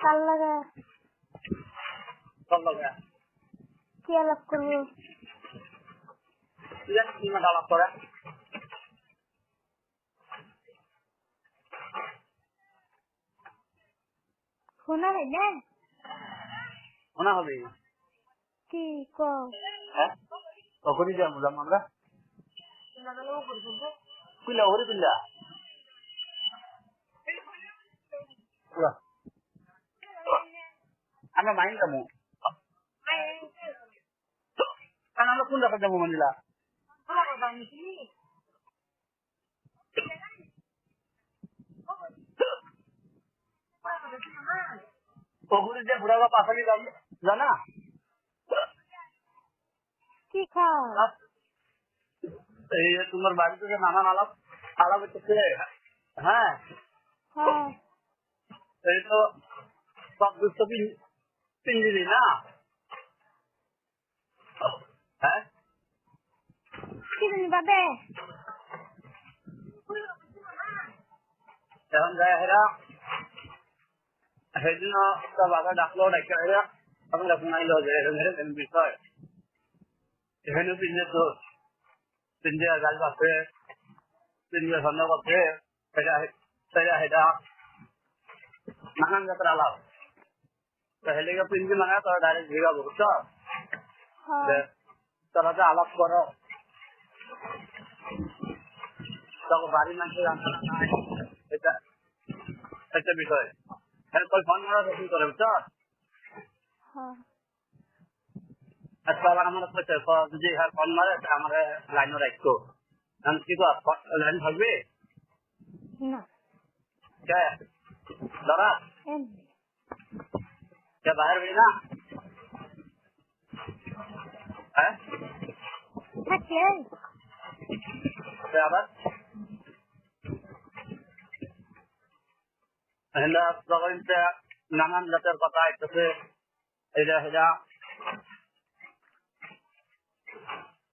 কাল লাগা সব লাগা কি আলাপ করবো কি মাথা আলাপ করে শোনা হয় না শোনা হবে কি কও হ্যাঁ তখনই যাবো আমরা কুইলা ওরে কুইলা আমরা মাইন যাবো কারণ আমরা কোন জায়গায় যাবো মন্দিরা ওগুলি যে ঘুরাবা পাশালি জানা কি খাও এই তোমার বাড়ি থেকে নানান আলাপ আলাপ হচ্ছে হ্যাঁ হ্যাঁ এই তো সব দুঃখ পিঞ্জিরি না হ্যাঁ কি জানি বাদে এখন যায় হেরা সেদিন বাবা ডাকলো ডাক্তার হেরা আপনারা শুনাইলো যে এরকম বিষয় এখানে পিঞ্জে তো পিঞ্জে গাছ আছে পিঞ্জে সন্দেহ আছে সেটা সেটা নানান জাতের আলাপ তো হেলিকে পিঞ্জি মানে তোরা ডাইরেক্ট ভিগাবো বুঝছো তোরা যে আলাপ করো তখন বাড়ির মানুষের জানতে না এটা একটা বিষয় কল ফোন মারা শুরু করে বুঝছো আচ্ছা আবার আমার যদি ফোন মারে আমার লাইনও রাখতো কি লাইন থাকবে না কে দাঁড়া কে বাইরে হই না হ্যাঁ থাকলে আবার নানান জাতের কথা আসতেছে এটা